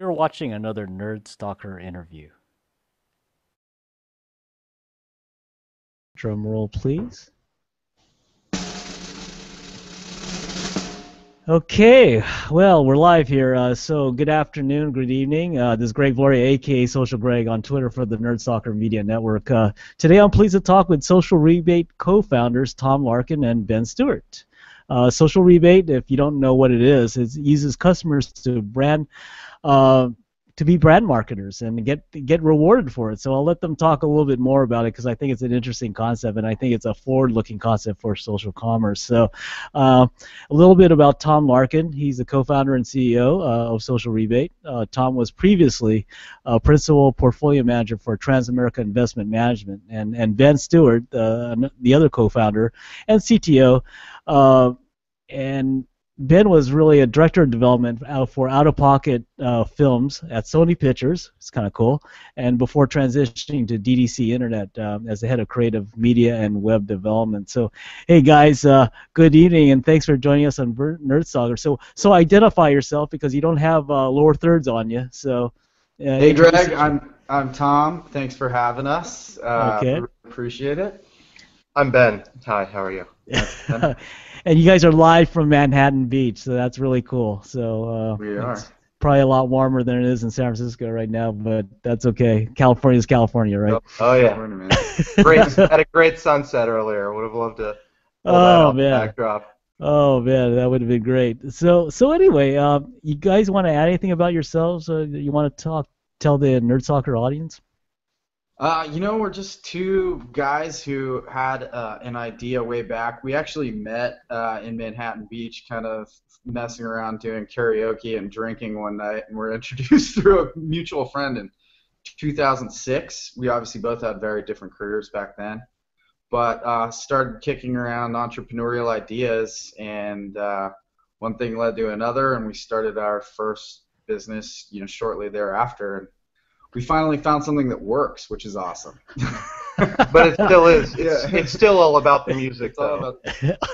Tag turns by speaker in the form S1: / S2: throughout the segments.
S1: You're watching another Nerd Stalker interview. Drum roll, please. Okay, well, we're live here. So, good afternoon, good evening. This is Greg Gloria, aka Social Greg, on Twitter for the Nerd Stalker Media Network. Today, I'm pleased to talk with Social Rebate co-founders Tom Larkin and Ben Stewart. Social Rebate, if you don't know what it is, it uses customers uh, to be brand marketers and get rewarded for it. So I'll let them talk a little bit more about it because I think it's an interesting concept and I think it's a forward-looking concept for social commerce. So a little bit about Tom Larkin. He's the co-founder and CEO of Social Rebate. Tom was previously principal portfolio manager for Transamerica Investment Management, and Ben Stewart, the other co-founder and CTO. And Ben was really a director of development for out-of-pocket films at Sony Pictures. It's kind of cool. And before transitioning to DDC Internet as the head of creative media and web development. So, hey guys, good evening, and thanks for joining us on Nerd Stalker. So identify yourself because you don't have lower thirds on you. So,
S2: Hey
S1: introduce
S2: Greg,
S1: yourself.
S2: I'm Tom. Thanks for having us.
S1: Okay.
S2: Really appreciate it.
S3: I'm Ben. Hi, how are you?
S2: And
S1: And you guys are live from Manhattan Beach, so that's really cool. So
S2: we are.
S1: it's probably a lot warmer than it is in San Francisco right now, but that's okay. California's California, right?
S3: Oh yeah,
S2: California, man.
S3: had a great sunset earlier. Would have loved to pull that
S1: Oh
S3: out the
S1: man,
S3: backdrop.
S1: oh man, that would have been great. So anyway, you guys want to add anything about yourselves? You want to tell the Nerd Soccer audience?
S2: We're just two guys who had an idea way back. We actually met in Manhattan Beach, kind of messing around doing karaoke and drinking one night, and we're introduced through a mutual friend in 2006. We obviously both had very different careers back then, but started kicking around entrepreneurial ideas, and one thing led to another, and we started our first business, shortly thereafter. We finally found something that works, which is awesome.
S3: But it still is. It's,
S2: Yeah,
S3: it's still all about the music,
S2: it's all
S3: though.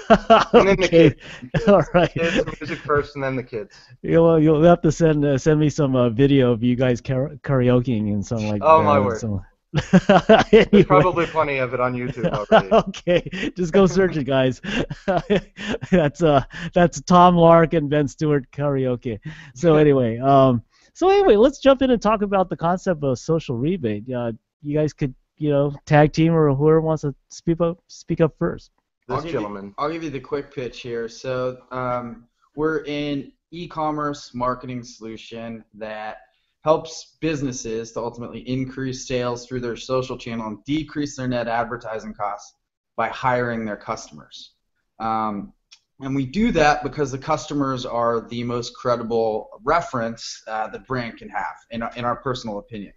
S2: about
S3: And then the
S1: Okay,
S3: kids.
S1: all right.
S3: Kids, music first, and then the kids.
S1: You'll have to send me some video of you guys karaokeing and something like
S3: Oh my word.
S1: some.
S3: There's
S1: Anyway,
S3: probably plenty of it on YouTube already.
S1: okay, just go search it, guys. that's that's Tom Larkin, Ben Stewart karaoke. So anyway, let's jump in and talk about the concept of social rebate. You guys could tag team or whoever wants to speak up first.
S2: I'll
S3: This
S2: give you
S3: gentleman.
S2: I'll give you the quick pitch here. So we're in e-commerce marketing solution that helps businesses to ultimately increase sales through their social channel and decrease their net advertising costs by hiring their customers. And we do that because the customers are the most credible reference the brand can have, in our personal opinion.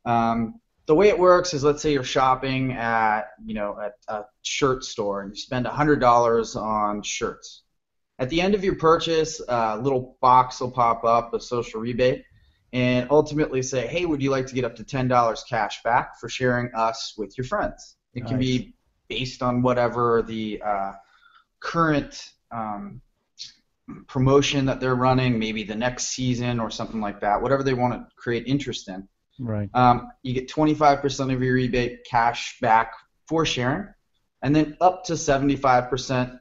S2: The way it works is, let's say you're shopping at a shirt store and you spend $100 on shirts. At the end of your purchase, a little box will pop up, a social rebate, and ultimately say, hey, would you like to get up to $10 cash back for sharing us with your friends? It can
S1: Nice.
S2: be based on whatever the current promotion that they're running, maybe the next season or something like that, whatever they want to create interest in.
S1: Right.
S2: You get 25% of your rebate cash back for sharing, and then up to 75%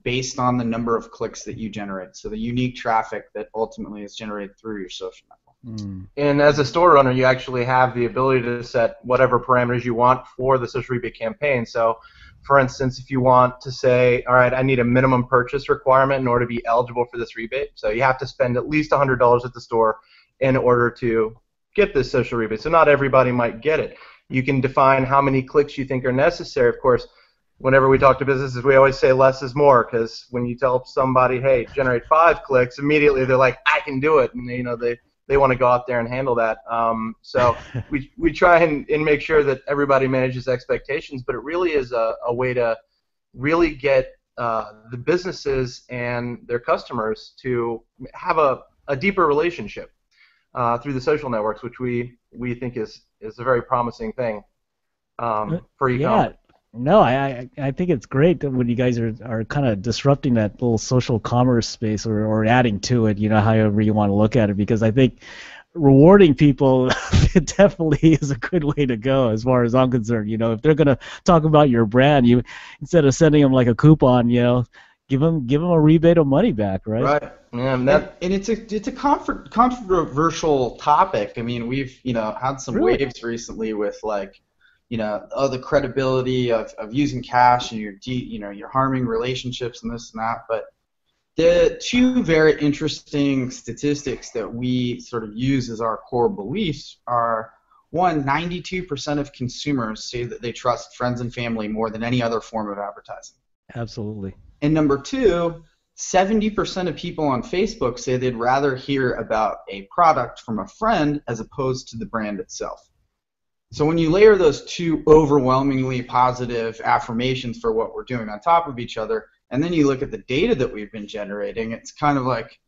S2: based on the number of clicks that you generate. So the unique traffic that ultimately is generated through your social network.
S1: Mm.
S3: And as a store owner, you actually have the ability to set whatever parameters you want for the social rebate campaign. So, for instance, if you want to say, all right, I need a minimum purchase requirement in order to be eligible for this rebate, so you have to spend at least $100 at the store in order to get this social rebate. So not everybody might get it. You can define how many clicks you think are necessary. Of course, whenever we talk to businesses, we always say less is more, because when you tell somebody, hey, generate 5 clicks, immediately they're like, I can do it, and they want to go out there and handle that. So we try and make sure that everybody manages expectations, but it really is a way to really get the businesses and their customers to have a deeper relationship through the social networks, which we think is a very promising thing for
S1: Yeah,
S3: e-commerce.
S1: No, I think it's great that when you guys are kind of disrupting that little social commerce space or adding to it, however you want to look at it, because I think rewarding people it definitely is a good way to go as far as I'm concerned. If they're gonna talk about your brand, you instead of sending them like a coupon, give them a rebate of money back, right?
S2: Right.
S3: Yeah,
S2: And it's a controversial topic. I mean, we've had some
S1: Really?
S2: waves recently with like, the credibility of using cash, and you're harming relationships and this and that. But the two very interesting statistics that we sort of use as our core beliefs are, one, 92% of consumers say that they trust friends and family more than any other form of advertising.
S1: Absolutely.
S2: And number two, 70% of people on Facebook say they'd rather hear about a product from a friend as opposed to the brand itself. So when you layer those two overwhelmingly positive affirmations for what we're doing on top of each other, and then you look at the data that we've been generating, it's kind of like,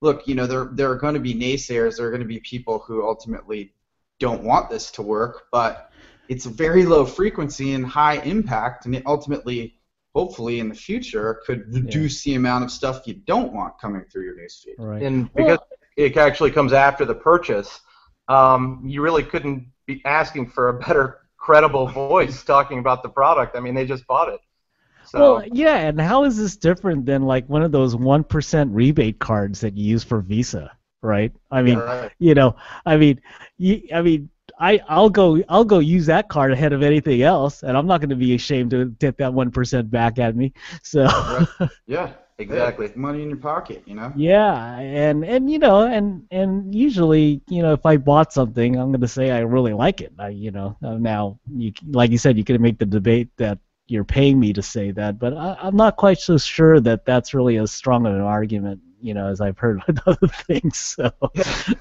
S2: look, there are going to be naysayers, there are going to be people who ultimately don't want this to work, but it's a very low frequency and high impact, and it ultimately, hopefully in the future, could reduce the amount of stuff you don't want coming through your newsfeed.
S1: Right.
S3: And because it actually comes after the purchase, you really couldn't be asking for a better credible voice talking about the product. I mean, they just bought it. So,
S1: Well, yeah, and how is this different than like one of those 1% rebate cards that you use for Visa, right? I mean,
S3: right.
S1: I mean, I'll go use that card ahead of anything else, and I'm not going to be ashamed to get that 1% back at me. So,
S2: Right. Yeah,
S3: Exactly.
S2: It's money in your pocket,
S1: yeah, and usually, if I bought something, I'm going to say I really like it. Now like you said, you can make the debate that you're paying me to say that, but I'm not quite so sure that that's really as strong of an argument, as I've heard with other things. So
S2: Yeah,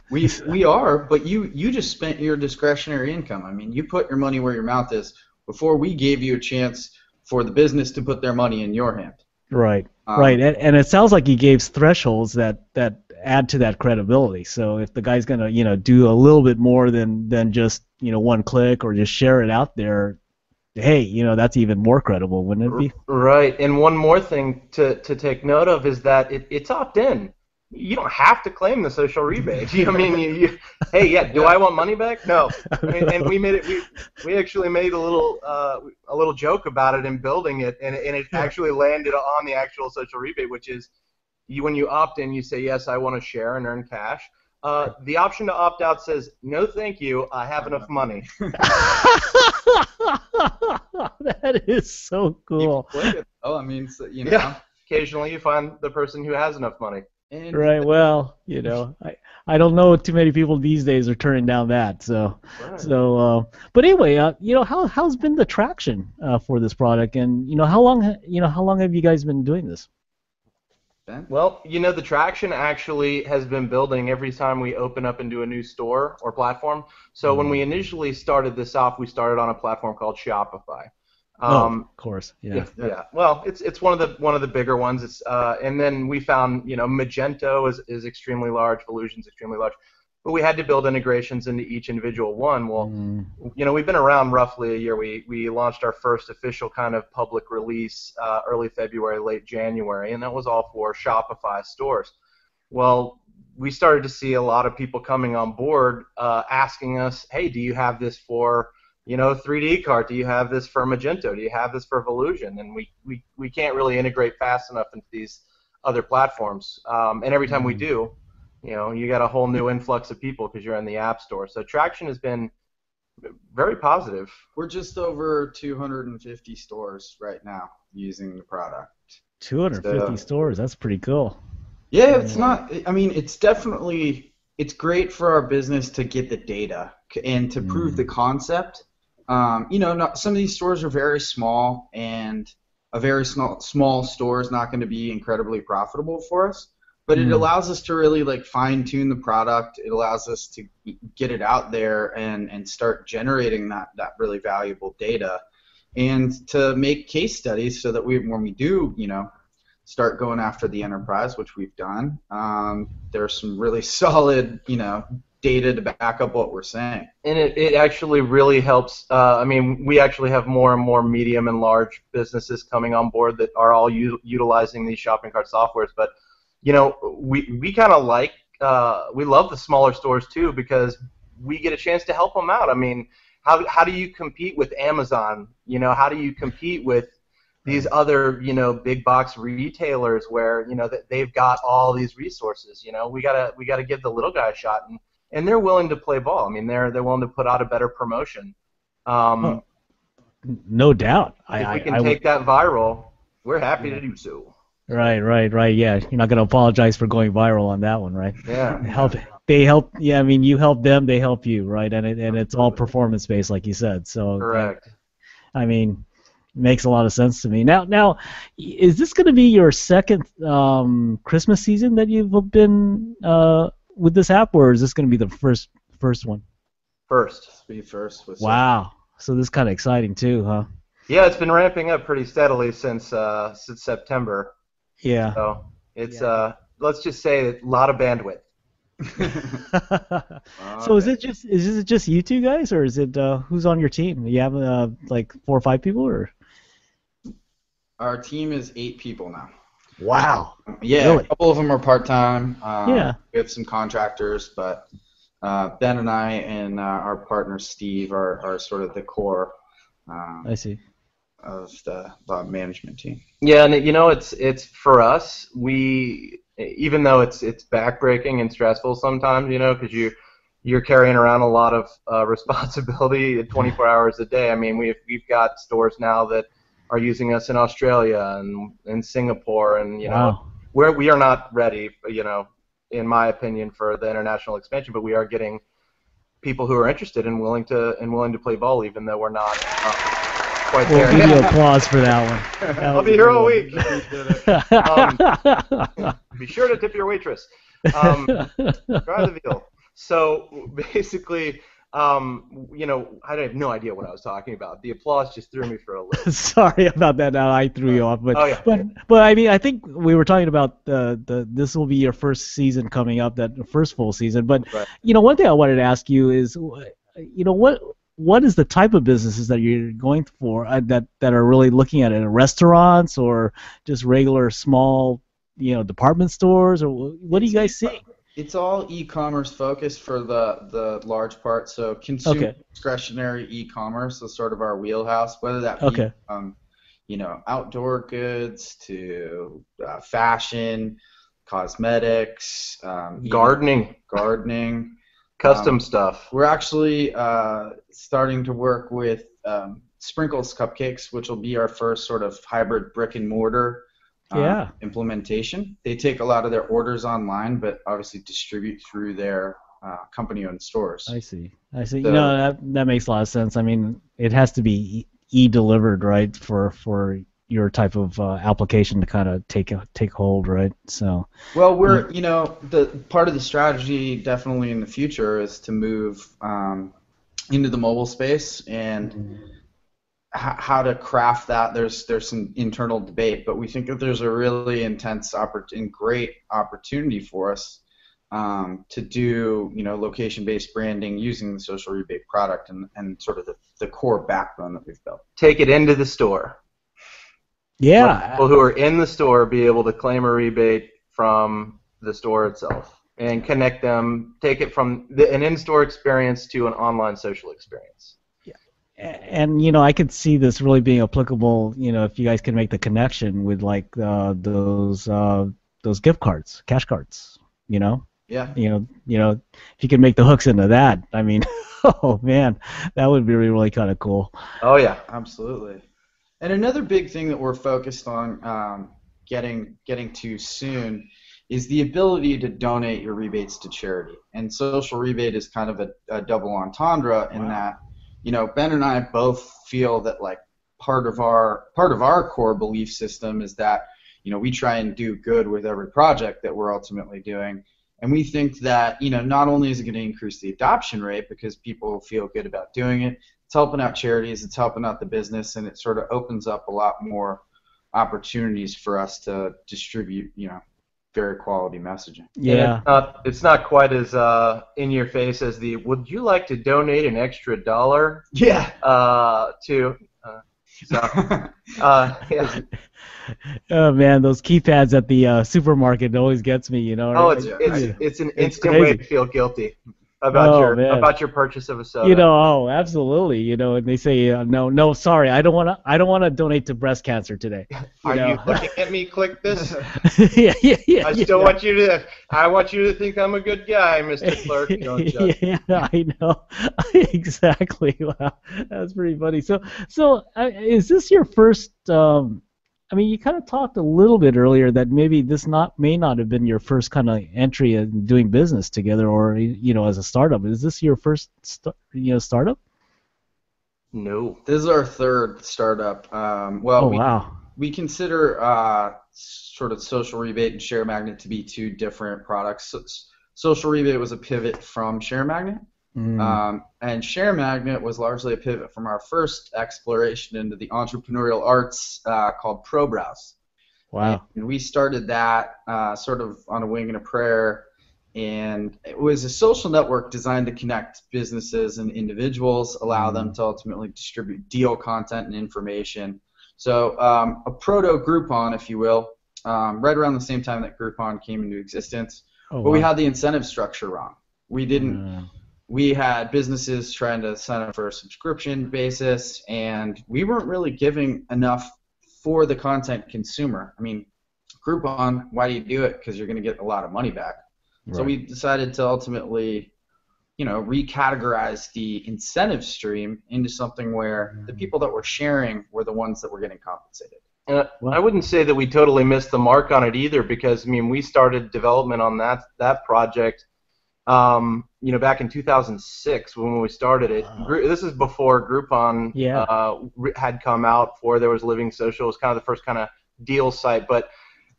S2: we are, but you just spent your discretionary income. I mean, you put your money where your mouth is before we gave you a chance for the business to put their money in your hand.
S1: right, right, and it sounds like he gave thresholds that add to that credibility. So if the guy's gonna do a little bit more than just one click or just share it out there, hey, that's even more credible, wouldn't it be?
S3: Right. And one more thing to take note of is that it's opt-in. You don't have to claim the social rebate. I mean, hey, yeah, do I want money back? No. And we made it. We actually made a little joke about it in building it, and it actually landed on the actual social rebate, which is when you opt in, you say yes, I want to share and earn cash. The option to opt out says no, thank you, I have enough money.
S1: That is so cool.
S2: Oh, I mean,
S3: Yeah. Occasionally, you find the person who has enough money.
S2: And
S1: Right. Well, I don't know too many people these days are turning down that. So,
S3: Right.
S1: but anyway, how's been the traction for this product, and how long have you guys been doing this?
S2: Ben?
S3: Well, the traction actually has been building every time we open up into a new store or platform. So when we initially started this off, we started on a platform called Shopify.
S1: Of course, yeah.
S3: Yeah. Well, it's one of the bigger ones. And then we found Magento is extremely large, Volusion's extremely large, but we had to build integrations into each individual one. Well, we've been around roughly a year. We launched our first official kind of public release early February, late January, and that was all for Shopify stores. Well, we started to see a lot of people coming on board asking us, hey, do you have this for 3D cart? Do you have this for Magento? Do you have this for Volusion? And we can't really integrate fast enough into these other platforms. And every time we do, you got a whole new influx of people because you're in the App Store. So traction has been very positive.
S2: We're just over 250 stores right now using the product.
S1: 250 stores. That's pretty cool.
S2: Yeah, it's not. I mean, it's great for our business to get the data and to prove the concept. Some of these stores are very small, and a very small store is not going to be incredibly profitable for us. But it allows us to really fine tune the product. It allows us to get it out there and start generating that really valuable data, and to make case studies so that when we do start going after the enterprise, which we've done, there's some really solid data to back up what we're saying.
S3: And it actually really helps. I mean, we actually have more and more medium and large businesses coming on board that are all utilizing these shopping cart softwares. But, you know, we kind of like, we love the smaller stores too, because we get a chance to help them out. I mean, how do you compete with Amazon? You know, how do you compete with these other, you know, big box retailers where, you know, that they've got all these resources? You know, we gotta give the little guy a shot, and they're willing to play ball. I mean, they're willing to put out a better promotion.
S1: Oh, no doubt.
S3: If we can take that viral, we're happy to do so.
S1: Right. Yeah, you're not going to apologize for going viral on that one, right?
S3: Yeah.
S1: They help. Yeah, I mean, you help them, they help you, right? And it's all performance based, like you said. So
S3: correct.
S1: I mean, makes a lot of sense to me. Now, is this going to be your second Christmas season that you've been with this app, or is this going to be the first one?
S2: First. Be first. With
S1: wow. So this is kind of exciting too, huh?
S3: Yeah, it's been ramping up pretty steadily since September.
S1: Yeah.
S3: So it's let's just say a lot of bandwidth.
S1: So is it just you two guys, or is it who's on your team? You have like 4 or 5 people, or?
S2: Our team is 8 people now.
S1: Wow.
S2: Yeah,
S1: really?
S2: A couple of them are part-time.
S1: Yeah.
S2: We have some contractors, but Ben and I and our partner Steve are sort of the core.
S1: I see.
S2: Of the management team.
S3: Yeah, and you know, it's for us. We, even though it's backbreaking and stressful sometimes, you know, because you're carrying around a lot of responsibility 24 hours a day. I mean, we've got stores now that are using us in Australia and in Singapore, and you know, we are not ready, you know, in my opinion, for the international expansion, but we are getting people who are interested and willing to play ball, even though we're not. Quite there.
S1: We'll give you applause for that one.
S3: I'll be here all week. Be sure to tip your waitress. Try the veal. So basically, you know, I have no idea what I was talking about. The applause just threw me for a loop.
S1: Sorry about that. Now I threw you off, but
S3: oh, yeah.
S1: but I mean, I think we were talking about this will be your first season coming up, that first full season. But
S3: right.
S1: You know, one thing I wanted to ask you is, you know, what is the type of businesses that you're going for that are really looking at it? Restaurants or just regular small, you know, department stores, or what do you guys see?
S2: It's all e-commerce focused for the large part. So consumer discretionary e-commerce is sort of our wheelhouse, whether that be you know, outdoor goods to fashion, cosmetics,
S3: gardening. Custom stuff.
S2: We're actually starting to work with Sprinkles Cupcakes, which will be our first sort of hybrid brick and mortar implementation. They take a lot of their orders online, but obviously distribute through their company-owned stores.
S1: I see. So, you know, that makes a lot of sense. I mean, it has to be e-delivered, right, for your type of application to kind of take hold, right? So. Well,
S2: we're you know, the part of the strategy definitely in the future is to move into the mobile space, and how to craft that. There's some internal debate, but we think that there's a really intense and great opportunity for us to do, you know, location-based branding using the SocialRebate product and sort of the core backbone that we've built.
S3: Take it into the store.
S1: Yeah.
S3: Let people who are in the store be able to claim a rebate from the store itself and connect them, take it from an in-store experience to an online social experience.
S1: Yeah. And, you know, I could see this really being applicable, you know, if you guys can make the connection with, like, those gift cards, cash cards, you know?
S2: Yeah.
S1: You know, if you can make the hooks into that, I mean, oh, man, that would be really kind of cool.
S3: Oh, yeah.
S2: Absolutely. And another big thing that we're focused on getting to soon is the ability to donate your rebates to charity. And SocialRebate is kind of a double entendre in that, you know, Ben and I both feel that, like, part of our core belief system is that, you know, we try and do good with every project that we're ultimately doing. And we think that, you know, not only is it going to increase the adoption rate because people feel good about doing it, it's helping out charities, it's helping out the business, and it sort of opens up a lot more opportunities for us to distribute, you know, very quality messaging.
S1: Yeah.
S3: And it's not quite as in your face as the would you like to donate an extra $1
S2: Yeah.
S3: to yeah.
S1: Oh man, those keypads at the supermarket always gets me.
S3: Oh,
S2: Yeah,
S3: it's an
S1: it's
S3: instant way
S1: crazy.
S3: to feel guilty
S1: Oh man.
S3: about your purchase of a soda.
S1: Oh, absolutely. And they say, no, no, sorry, I don't want to donate to breast cancer today.
S3: Are you looking at me? Click this.
S1: Yeah.
S3: I want you to think I'm a good guy, Mr. Clerk. Don't judge.
S1: Yeah, I know. Exactly. Wow, that's pretty funny. So, is this your first? I mean, you kind of talked a little bit earlier that maybe this may not have been your first kind of entry in doing business together, or as a startup. Is this your first, startup?
S3: No.
S2: This is our third startup.
S1: Oh wow.
S2: We consider sort of Social Rebate and Share Magnet to be two different products. Social Rebate was a pivot from Share Magnet, and Share Magnet was largely a pivot from our first exploration into the entrepreneurial arts called ProBrowse.
S1: Wow.
S2: And we started that sort of on a wing and a prayer, and it was a social network designed to connect businesses and individuals, allow them to ultimately distribute deal content and information. So a proto Groupon, if you will, right around the same time that Groupon came into existence.
S1: Oh,
S2: but we
S1: wow.
S2: had the incentive structure wrong. We didn't. We had businesses trying to sign up for a subscription basis, and we weren't really giving enough for the content consumer. I mean, Groupon, why do you do it? Because you're going to get a lot of money back.
S1: Right.
S2: So we decided to ultimately, recategorize the incentive stream into something where the people that were sharing were the ones that were getting compensated.
S3: I wouldn't say that we totally missed the mark on it either, because I mean we started development on that project, back in 2006 when we started it. This is before Groupon had come out. Before there was Living Social. It was kind of the first kind of deal site, but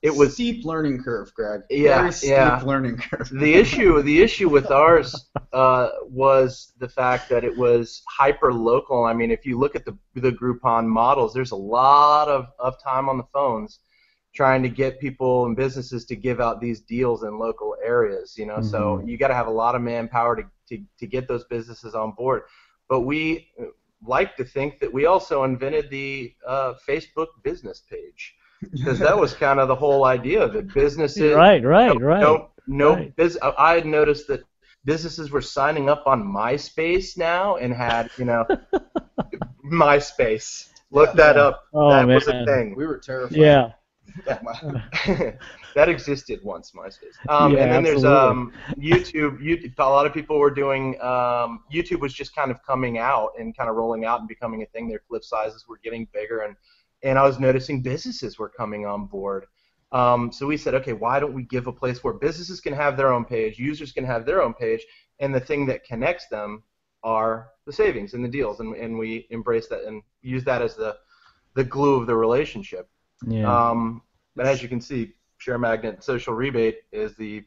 S3: it was
S2: steep learning curve, Greg.
S3: Yeah,
S2: very steep learning curve.
S3: The issue with ours was the fact that it was hyper local. I mean, if you look at the Groupon models, there's a lot of time on the phones trying to get people and businesses to give out these deals in local areas. So you got to have a lot of manpower to get those businesses on board. But we like to think that we also invented the Facebook business page. Because that was kind of the whole idea of it. Businesses,
S1: right.
S3: I had noticed that businesses were signing up on MySpace now and had, MySpace. Look that up.
S1: Oh,
S3: that
S1: man.
S3: was a thing.
S2: We were terrified.
S1: Yeah.
S3: That existed once, MySpace. And then there's YouTube. A lot of people were doing. YouTube was just kind of coming out and kind of rolling out and becoming a thing. Their clip sizes were getting bigger, and I was noticing businesses were coming on board. So we said, okay, why don't we give a place where businesses can have their own page, users can have their own page, and the thing that connects them are the savings and the deals, and we embrace that and use that as the glue of the relationship.
S1: Yeah.
S3: But as you can see, Share Magnet Social Rebate is the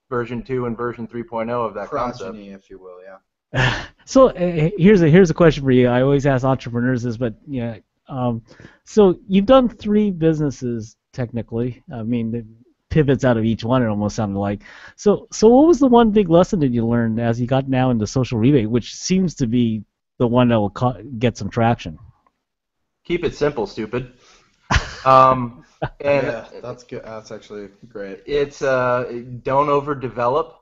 S3: version 2 and version 3.0 of that concept.
S2: Progeny, if you will, yeah.
S1: So here's a question for you. I always ask entrepreneurs this, but so you've done 3 businesses technically. I mean, the pivots out of each one, it almost sounded like. So what was the one big lesson that you learned as you got now into Social Rebate, which seems to be the one that will get some traction?
S3: Keep it simple, stupid.
S2: Yeah, that's good. That's actually great.
S3: It's don't overdevelop.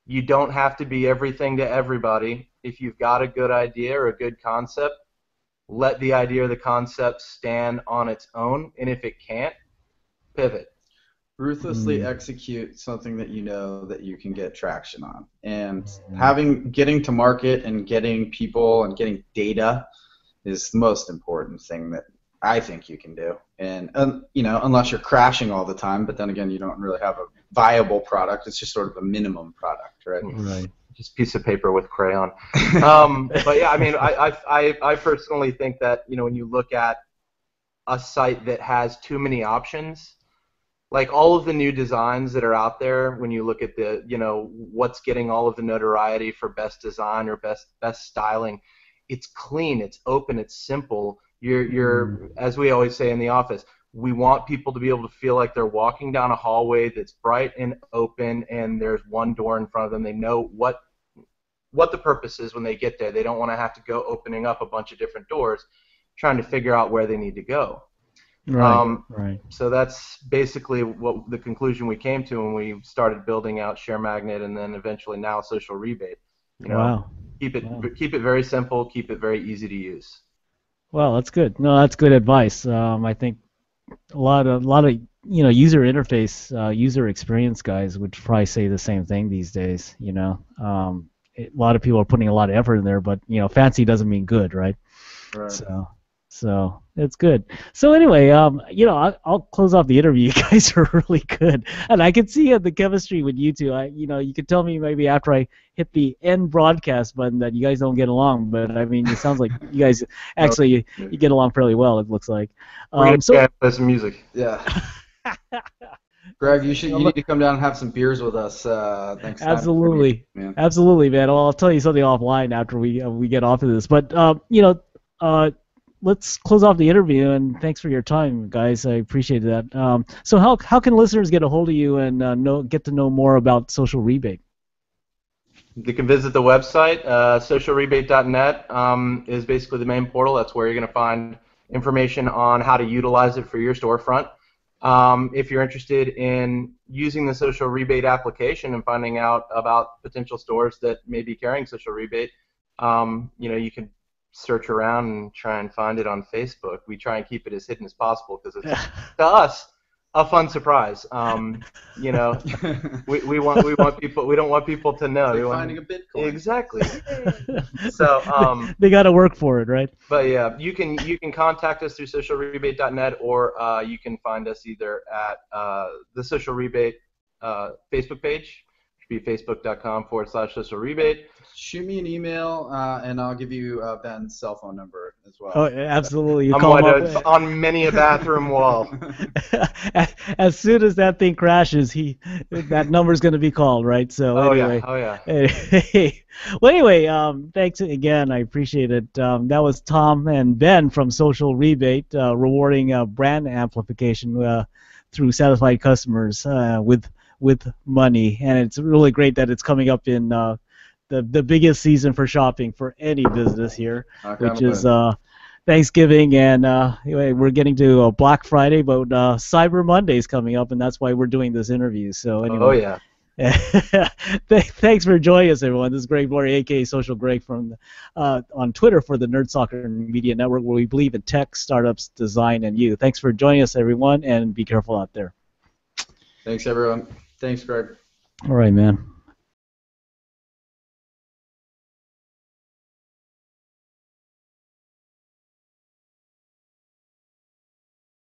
S3: You don't have to be everything to everybody. If you've got a good idea or a good concept, let the idea or the concept stand on its own, and if it can't, pivot.
S2: Ruthlessly execute something that you know that you can get traction on, and getting to market and getting people and getting data is the most important thing that I think you can do. And unless you're crashing all the time, but then again, you don't really have a viable product. It's just sort of a minimum product, right?
S1: Right.
S3: Just a piece of paper with crayon. But yeah, I mean, I personally think that when you look at a site that has too many options, like all of the new designs that are out there, when you look at the what's getting all of the notoriety for best design or best styling, it's clean, it's open, it's simple. You're as we always say in the office, We want people to be able to feel like they're walking down a hallway that's bright and open, and there's one door in front of them. They know what the purpose is when they get there. They don't want to have to go opening up a bunch of different doors, trying to figure out where they need to go.
S1: Right.
S3: So that's basically what the conclusion we came to when we started building out Share Magnet, and then eventually now Social Rebate.
S1: Wow.
S3: Keep it very simple, keep it very easy to use.
S1: Well, that's good. No, that's good advice. I think a lot of user interface, user experience guys would probably say the same thing these days. A lot of people are putting a lot of effort in there, but fancy doesn't mean good, right?
S2: Right.
S1: So it's good. So anyway, I'll close off the interview. You guys are really good, and I can see the chemistry with you two. You could tell me maybe after I hit the end broadcast button that you guys don't get along, but I mean, it sounds like you guys actually you get along fairly well. It looks like.
S3: We're gonna play some music.
S2: Yeah. Greg, you need to come down and have some beers with us next time.
S1: Absolutely,
S2: man.
S1: Absolutely, man. Well, I'll tell you something offline after we get off of this. But let's close off the interview, and thanks for your time, guys. I appreciate that. So how can listeners get a hold of you and get to know more about Social Rebate?
S3: You can visit the website. SocialRebate.net is basically the main portal. That's where you're going to find information on how to utilize it for your storefront. If you're interested in using the Social Rebate application and finding out about potential stores that may be carrying Social Rebate, you can search around and try and find it on Facebook. We try and keep it as hidden as possible because it's to us a fun surprise. We want people. We don't want people to know.
S2: It's like finding a Bitcoin.
S3: Exactly. So
S1: they got to work for it, right?
S3: But yeah, you can contact us through SocialRebate.net, or you can find us either at the Social Rebate Facebook page, which would be facebook.com/SocialRebate.
S2: Shoot me an email, and I'll give you Ben's cell phone number as well.
S1: Oh, absolutely. You
S3: it's on many a bathroom wall.
S1: As soon as that thing crashes, that number's going to be called, right? So anyway.
S3: Oh yeah.
S1: Well, anyway, thanks again. I appreciate it. That was Tom and Ben from Social Rebate, rewarding brand amplification through satisfied customers with money, and it's really great that it's coming up in the biggest season for shopping for any business here, which is Thanksgiving, and anyway, we're getting to Black Friday, but Cyber Monday is coming up, and that's why we're doing this interview. So anyway, thanks for joining us, everyone. This is Greg Glory, aka Social Greg, from on Twitter for the Nerd Stalker Media Network, where we believe in tech, startups, design, and you. Thanks for joining us, everyone, and be careful out there.
S2: Thanks, everyone. Thanks, Greg.
S1: All right, man.